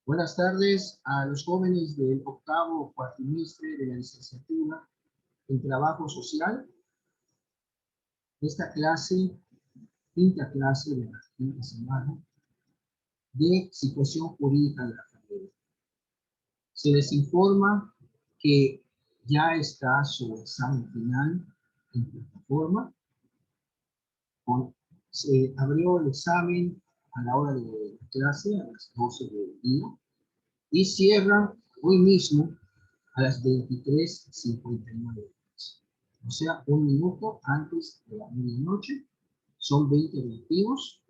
Buenas tardes a los jóvenes del octavo cuatrimestre de la licenciatura en Trabajo Social. Esta clase, quinta clase de la quinta semana de situación jurídica de la familia. Se les informa que ya está su examen final en plataforma. Se abrió el examen a la hora de clase, a las 12 del día, y cierra hoy mismo a las 23:59. O sea, un minuto antes de la medianoche. Son 20 reactivos.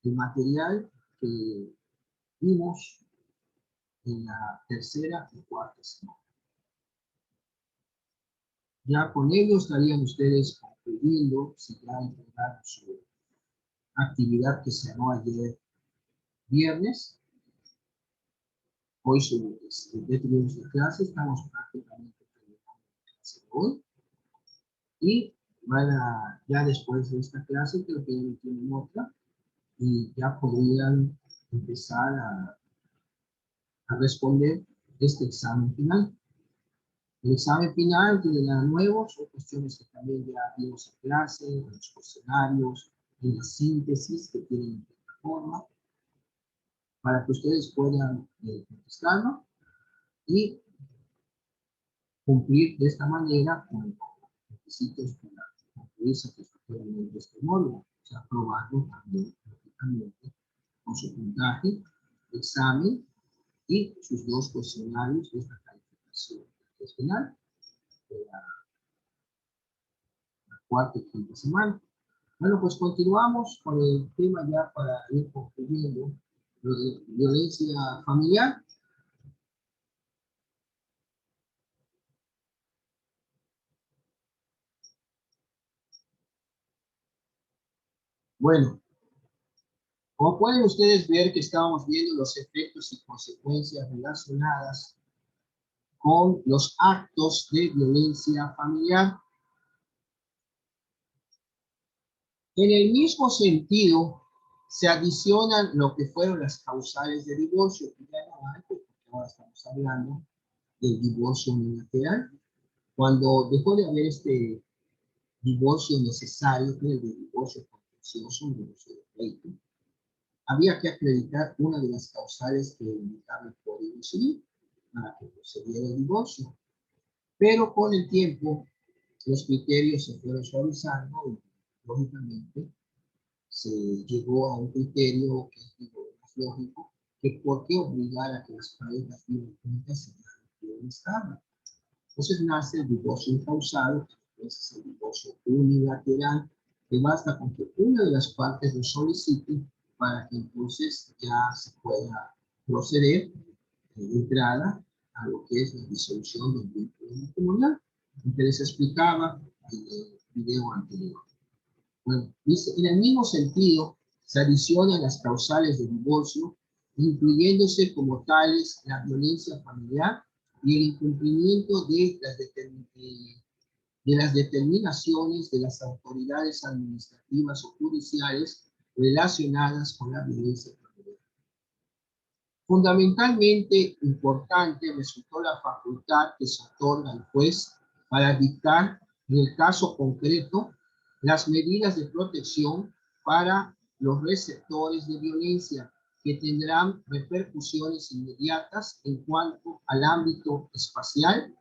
El material que vimos en la tercera y cuarta semana. Ya con ello estarían ustedes concluyendo si ya entregaron su actividad que se cerró ayer viernes. Hoy ya tuvimos la clase, estamos prácticamente terminando la clase de hoy. Y ya después de esta clase, creo que ya tienen otra, y ya podrían empezar a responder este examen final. El examen final que le da nuevo son cuestiones que también ya vimos en clase, en los cuestionarios, en la síntesis que tienen en plataforma, para que ustedes puedan contestarlo y cumplir de esta manera con los requisitos para concluir satisfactoriamente este módulo, o sea, aprobarlo también prácticamente con su puntaje, examen y sus dos cuestionarios de esta calificación final de la cuarta y quinta semana. Bueno, pues continuamos con el tema ya para ir concluyendo lo de violencia familiar. Bueno, como pueden ustedes ver que estábamos viendo los efectos y consecuencias relacionadas con los actos de violencia familiar. En el mismo sentido, se adicionan lo que fueron las causales de divorcio, que ya no antes, porque ahora estamos hablando del divorcio unilateral. Cuando dejó de haber este divorcio necesario, que es el de divorcio contencioso, un divorcio de pleito, había que acreditar una de las causales que indicaba el Código Civil para que procediera el divorcio. Pero con el tiempo, los criterios se fueron suavizando y, lógicamente, se llegó a un criterio que es más lógico, que por qué obligar a que las parejas vivan juntas si ya no quieren estar. Entonces nace el divorcio incausado, que es el divorcio unilateral, que basta con que una de las partes lo solicite para que entonces ya se pueda proceder de entrada a lo que es la disolución del vínculo matrimonial, que les explicaba en el video anterior. Bueno, dice, en el mismo sentido, se adicionan las causales de divorcio, incluyéndose como tales la violencia familiar y el incumplimiento de las determinaciones de las autoridades administrativas o judiciales relacionadas con la violencia familiar. Fundamentalmente importante resultó la facultad que se otorga al juez para dictar, en el caso concreto, las medidas de protección para los receptores de violencia que tendrán repercusiones inmediatas en cuanto al ámbito espacial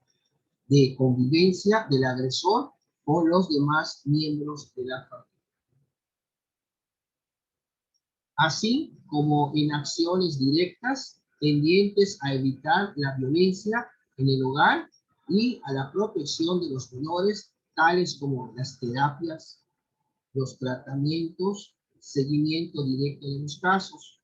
de convivencia del agresor con los demás miembros de la familia, así como en acciones directas tendientes a evitar la violencia en el hogar y a la protección de los menores, tales como las terapias, los tratamientos, seguimiento directo de los casos.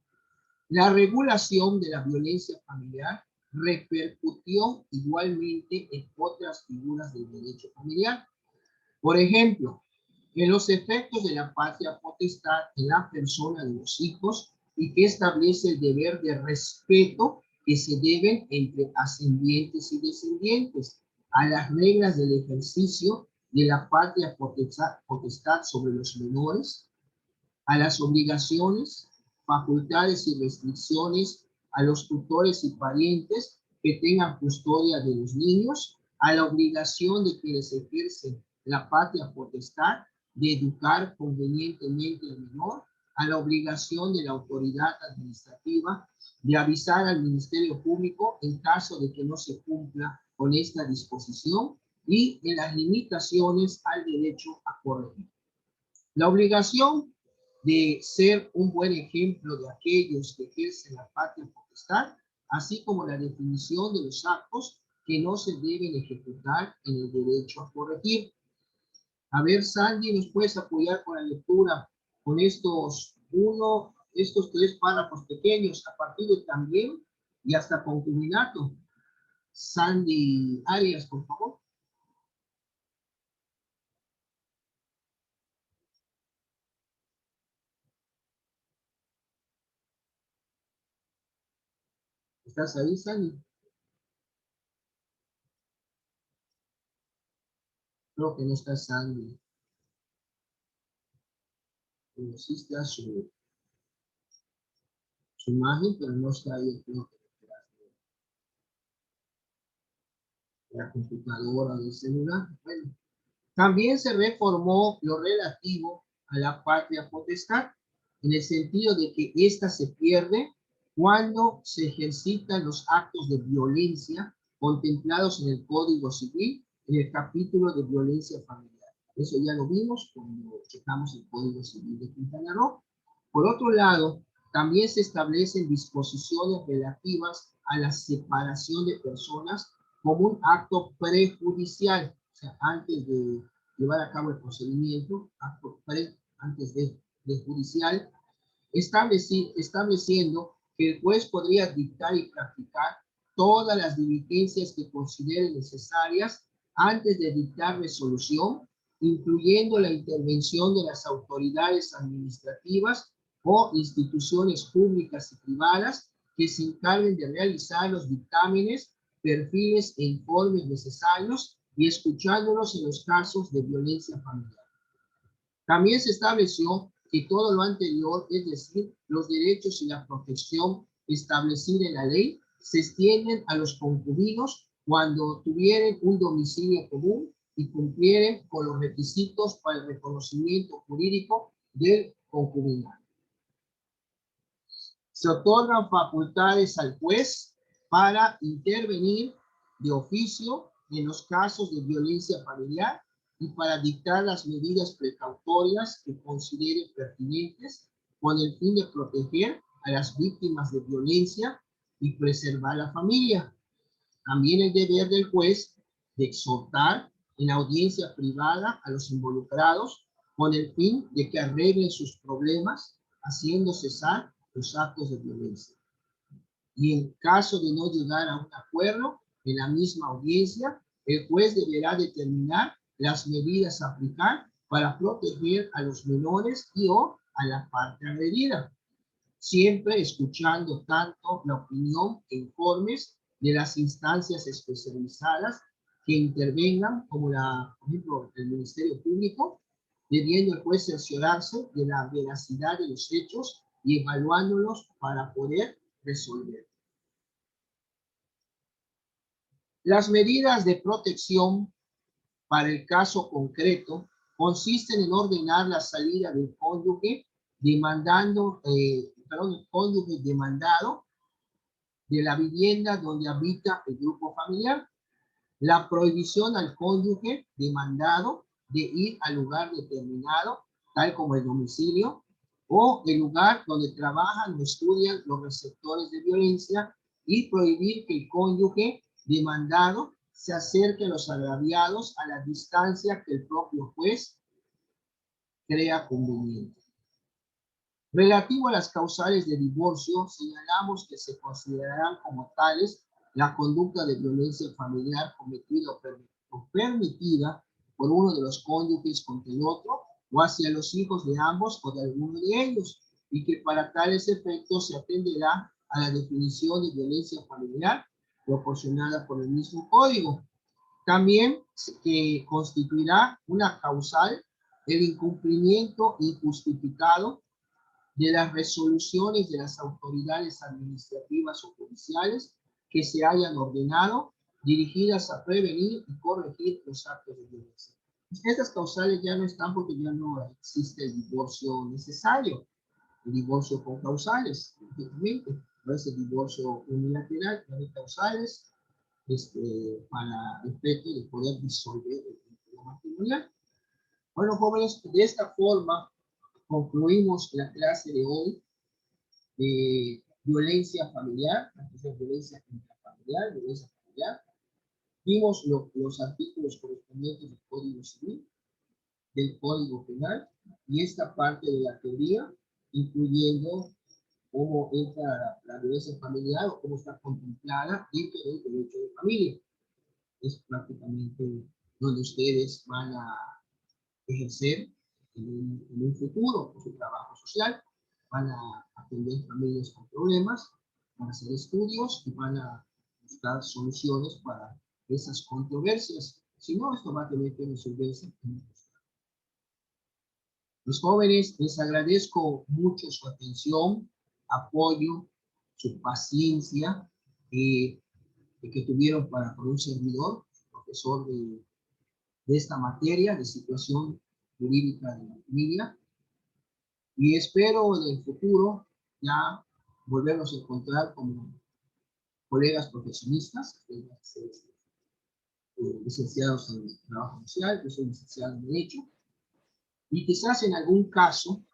La regulación de la violencia familiar repercutió igualmente en otras figuras del derecho familiar. Por ejemplo, en los efectos de la patria potestad en la persona de los hijos y que establece el deber de respeto que se deben entre ascendientes y descendientes a las reglas del ejercicio de la patria potestad sobre los menores, a las obligaciones, facultades y restricciones a los tutores y parientes que tengan custodia de los niños, a la obligación de quienes ejercen la patria potestad de educar convenientemente al menor, a la obligación de la autoridad administrativa de avisar al Ministerio Público en caso de que no se cumpla con esta disposición y en las limitaciones al derecho a corregir. La obligación de ser un buen ejemplo de aquellos que ejercen la patria potestad, así como la definición de los actos que no se deben ejecutar en el derecho a corregir. A ver, Sandy, ¿nos puedes apoyar con la lectura con estos tres párrafos pequeños a partir de también y hasta concubinato? Sandy Arias, por favor. ¿Estás ahí, Sandy? Creo que no está Sandy. Conociste a su imagen, pero no está ahí. Creo que la computadora del celular. Bueno, también se reformó lo relativo a la patria potestad, en el sentido de que ésta se pierde cuando se ejercitan los actos de violencia contemplados en el Código Civil, en el capítulo de violencia familiar. Eso ya lo vimos cuando checamos el Código Civil de Quintana Roo. Por otro lado, también se establecen disposiciones relativas a la separación de personas como un acto prejudicial, o sea, antes de llevar a cabo el procedimiento, antes de judicial, estableciendo que el juez podría dictar y practicar todas las diligencias que considere necesarias antes de dictar resolución, incluyendo la intervención de las autoridades administrativas o instituciones públicas y privadas que se encarguen de realizar los dictámenes, perfiles e informes necesarios y escuchándolos en los casos de violencia familiar. También se estableció que todo lo anterior, es decir, los derechos y la protección establecida en la ley, se extienden a los concubinos cuando tuvieren un domicilio común y cumplieren con los requisitos para el reconocimiento jurídico del concubinato. Se otorgan facultades al juez para intervenir de oficio en los casos de violencia familiar y para dictar las medidas precautorias que considere pertinentes con el fin de proteger a las víctimas de violencia y preservar la familia. También el deber del juez de exhortar en audiencia privada a los involucrados con el fin de que arreglen sus problemas, haciendo cesar los actos de violencia. Y en caso de no llegar a un acuerdo en la misma audiencia, el juez deberá determinar las medidas a aplicar para proteger a los menores y o a la parte agredida, siempre escuchando tanto la opinión e informes de las instancias especializadas que intervengan, como por ejemplo, el Ministerio Público, debiendo el juez cerciorarse de la veracidad de los hechos y evaluándolos para poder resolver. Las medidas de protección para el caso concreto consisten en ordenar la salida del cónyuge el cónyuge demandado de la vivienda donde habita el grupo familiar, la prohibición al cónyuge demandado de ir al lugar determinado, tal como el domicilio, o el lugar donde trabajan o estudian los receptores de violencia, y prohibir que el cónyuge demandado se acerque a los agraviados a la distancia que el propio juez crea conveniente. Relativo a las causales de divorcio, señalamos que se considerarán como tales la conducta de violencia familiar cometida o permitida por uno de los cónyuges contra el otro, o hacia los hijos de ambos o de alguno de ellos, y que para tales efectos se atenderá a la definición de violencia familiar proporcionada por el mismo código. También que constituirá una causal el incumplimiento injustificado de las resoluciones de las autoridades administrativas o judiciales que se hayan ordenado dirigidas a prevenir y corregir los actos de violencia. Estas causales ya no están porque ya no existe el divorcio necesario, el divorcio con causales, lógicamente, no es el divorcio unilateral, no hay causales para efecto de poder disolver el vínculo matrimonial. Bueno, jóvenes, de esta forma concluimos la clase de hoy de violencia familiar, violencia intrafamiliar, violencia familiar. Vimos los artículos correspondientes del Código Civil, del Código Penal y esta parte de la teoría, incluyendo cómo entra la violencia familiar o cómo está contemplada dentro del derecho de familia. Es prácticamente donde ustedes van a ejercer en un futuro su trabajo social, van a atender familias con problemas, van a hacer estudios y van a buscar soluciones para esas controversias. Si no, esto va a tener que resolverse en el futuro. Los jóvenes, les agradezco mucho su atención, apoyo, su paciencia que tuvieron para con un servidor, profesor de esta materia de situación jurídica de la familia. Y espero en el futuro ya volvernos a encontrar como colegas profesionistas, licenciados en trabajo social, yo soy licenciado en Derecho, y quizás en algún caso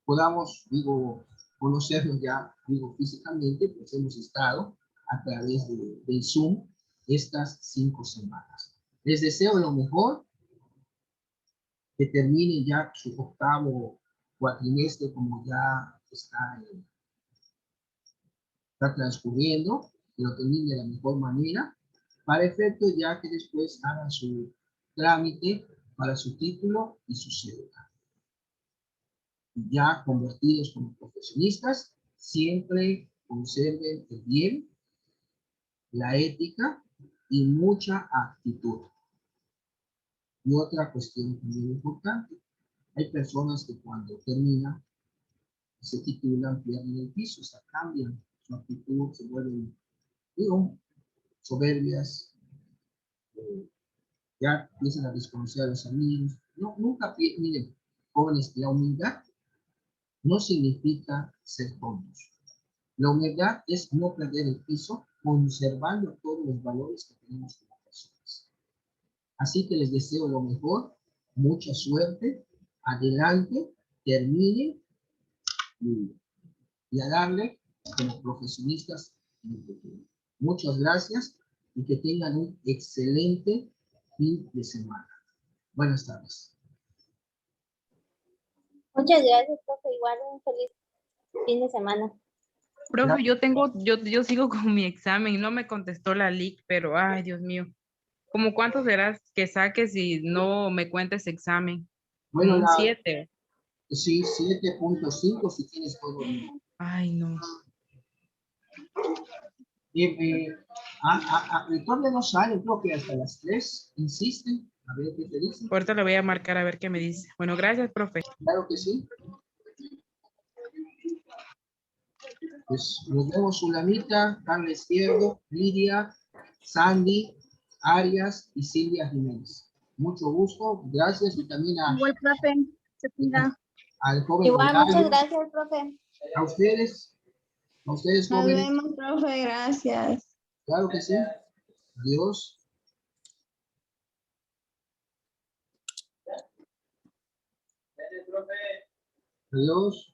podamos, digo, conocernos ya, digo, físicamente, pues hemos estado a través del Zoom estas 5 semanas. Les deseo lo mejor, que terminen ya su 8º cuatrimestre como ya está transcurriendo, que lo terminen de la mejor manera, para efecto ya que después hagan su trámite para su título y su cédula. Ya convertidos como profesionistas, siempre conserven el bien, la ética y mucha actitud. Y otra cuestión también importante, hay personas que cuando terminan, se titulan, pierden el piso, o sea, cambian su actitud, se vuelven, digo, soberbias, ya empiezan a desconocer a los amigos. No, nunca, miren, jóvenes, la humildad no significa ser tontos. La humildad es no perder el piso, conservando todos los valores que tenemos como personas. Así que les deseo lo mejor, mucha suerte, adelante, terminen y a darle como profesionistas en el futuro. Muchas gracias y que tengan un excelente fin de semana. Buenas tardes. Muchas gracias, profe. Igual un feliz fin de semana. Profe, yo sigo con mi examen, no me contestó la LIC, pero ay, Dios mío. ¿Cómo cuánto serás que saques si no me cuentes examen? Como Bueno, un 7. sí, 7.5 si tienes todo bien. Ay, no. Todavía no sale, creo que hasta las 3, insisten, a ver qué te dicen. Ahorita le voy a marcar a ver qué me dice. Bueno, gracias, profe. Claro que sí. Pues nos vemos, Sulamita, Carla Izquierdo, Lidia, Sandy, Arias y Silvia Jiménez. Mucho gusto, gracias y también Igual, profe, se cuida. al joven Igual, muchas Olario, gracias, profe. a ustedes Nos jóvenes, vemos, profe, gracias. claro que sí. Adiós. Adiós.